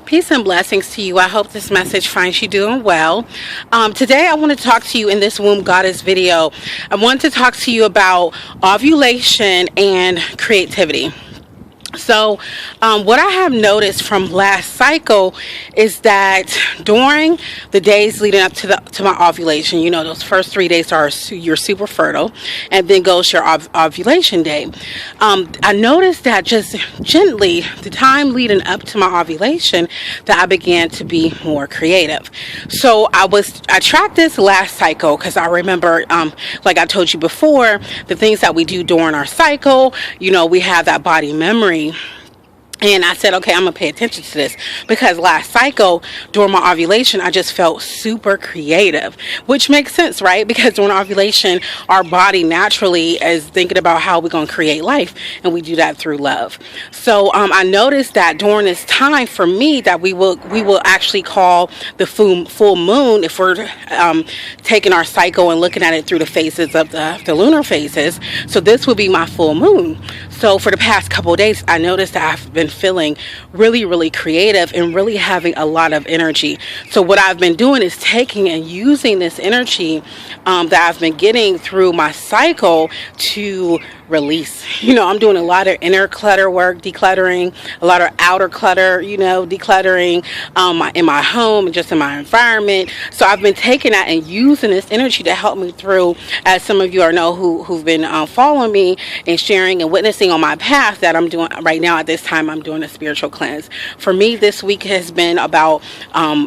Peace and blessings to you. I hope this message finds you doing well. Today I want to talk to you in this Womb Goddess video. I want to talk to you about ovulation and creativity. So what I have noticed from last cycle is that during the days leading up to my ovulation, you know, those first 3 days are you're super fertile, and then goes your ovulation day. I noticed that just gently, the time leading up to my ovulation, that I began to be more creative. So I tracked this last cycle because I remember, like I told you before, the things that we do during our cycle, you know, we have that body memory. And I said, okay, I'm going to pay attention to this, because last cycle, during my ovulation, I just felt super creative, which makes sense, right? Because during ovulation, our body naturally is thinking about how we're going to create life, and we do that through love. So I noticed that during this time, for me, that we will actually call the full moon, if we're taking our cycle and looking at it through the phases of the lunar phases. So this will be my full moon. So for the past couple of days, I noticed that I've been feeling really creative and really having a lot of energy. So what I've been doing is taking and using this energy that I've been getting through my cycle to release. You know, I'm doing a lot of inner clutter work, decluttering, a lot of outer clutter, you know, decluttering in my home and just in my environment. So I've been taking that and using this energy to help me through, as some of you know who've been following me and sharing and witnessing on my path that I'm doing right now. At this time, I'm doing a spiritual cleanse. For me, this week has been about,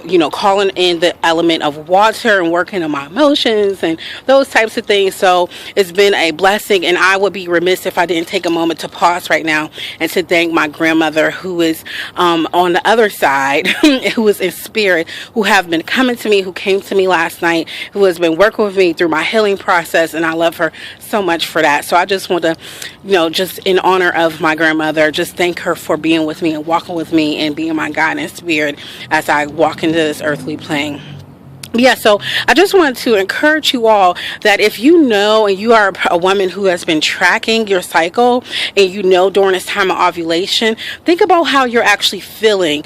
you know, calling in the element of water and working on my emotions and those types of things. So it's been a blessing, and I would be remiss if I didn't take a moment to pause right now and to thank my grandmother, who is on the other side, who is in spirit, who have been coming to me, who came to me last night, who has been working with me through my healing process, and I love her so much for that. So I just want to, you know, just in honor of my grandmother, just thank her for being with me and walking with me and being my guide and spirit as I walk into this earthly plane. Yeah, so I just wanted to encourage you all that if you know, and you are a woman who has been tracking your cycle, and you know during this time of ovulation, think about how you're actually feeling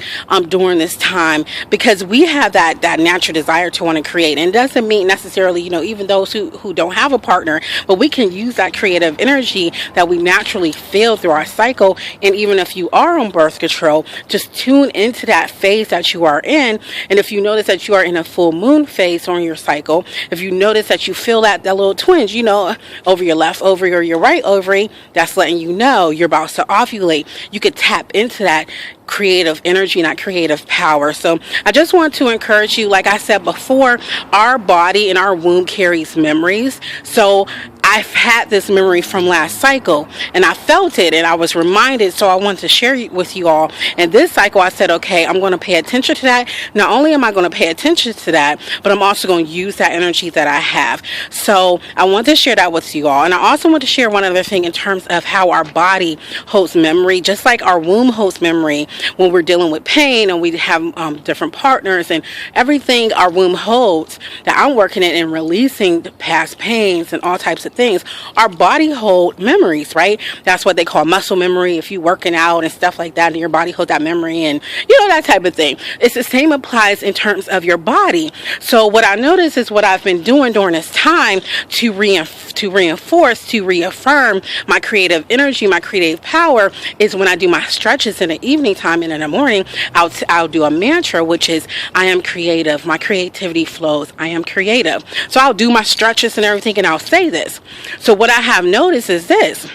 during this time, because we have that natural desire to want to create. And it doesn't mean necessarily, you know, even those who don't have a partner, but we can use that creative energy that we naturally feel through our cycle. And even if you are on birth control, just tune into that phase that you are in. And if you notice that you are in a full moon phase on your cycle, if you notice that you feel that little twinge, you know, over your left ovary or your right ovary, that's letting you know you're about to ovulate. You could tap into that creative energy and that creative power. So I just want to encourage you, like I said before, our body and our womb carries memories. So I've had this memory from last cycle, and I felt it, and I was reminded, so I want to share it with you all. And this cycle, I said, okay, I'm going to pay attention to that. Not only am I going to pay attention to that, but I'm also going to use that energy that I have. So I want to share that with you all. And I also want to share one other thing in terms of how our body holds memory, just like our womb holds memory when we're dealing with pain and we have different partners and everything our womb holds that I'm working in and releasing the past pains and all types of things. Our body hold memories, right? That's what they call muscle memory. If you're working out and stuff like that, and your body holds that memory, and you know, that type of thing. It's the same applies in terms of your body. So what I notice is what I've been doing during this time to reinforce, to reaffirm my creative energy, my creative power, is when I do my stretches in the evening time and in the morning, I'll do a mantra, which is, I am creative. My creativity flows. I am creative. So I'll do my stretches and everything, and I'll say this. So what I have noticed is this.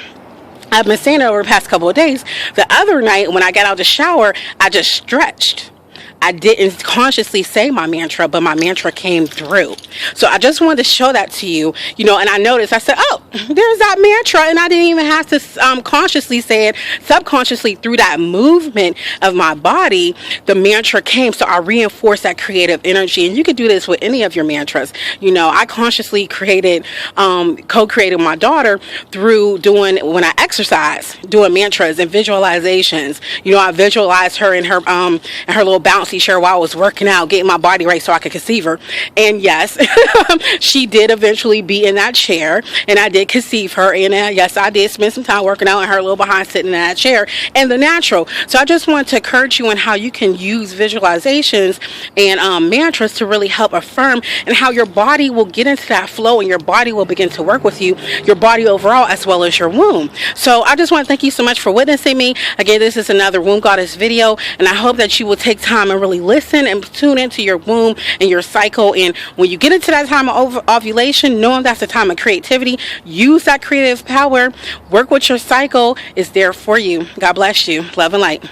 I've been saying it over the past couple of days. The other night when I got out the shower, I just stretched. I didn't consciously say my mantra, but my mantra came through. So I just wanted to show that to you, you know, and I noticed, I said, oh, there's that mantra, and I didn't even have to consciously say it. Subconsciously, through that movement of my body, the mantra came. So I reinforced that creative energy, and you could do this with any of your mantras. You know, I consciously co-created with my daughter through when I exercise, doing mantras and visualizations. You know, I visualized her in her little bounce bossy chair while I was working out, getting my body right so I could conceive her. And yes, she did eventually be in that chair, and I did conceive her. And yes, I did spend some time working out, and her little behind sitting in that chair and the natural. So I just want to encourage you on how you can use visualizations and mantras to really help affirm, and how your body will get into that flow and your body will begin to work with you, your body overall, as well as your womb. So I just want to thank you so much for witnessing me. Again, this is another Womb Goddess video, and I hope that you will take time and really listen and tune into your womb and your cycle. And when you get into that time of ovulation, knowing that's the time of creativity, use that creative power, work with your cycle. Is there for you. God bless you. Love and light.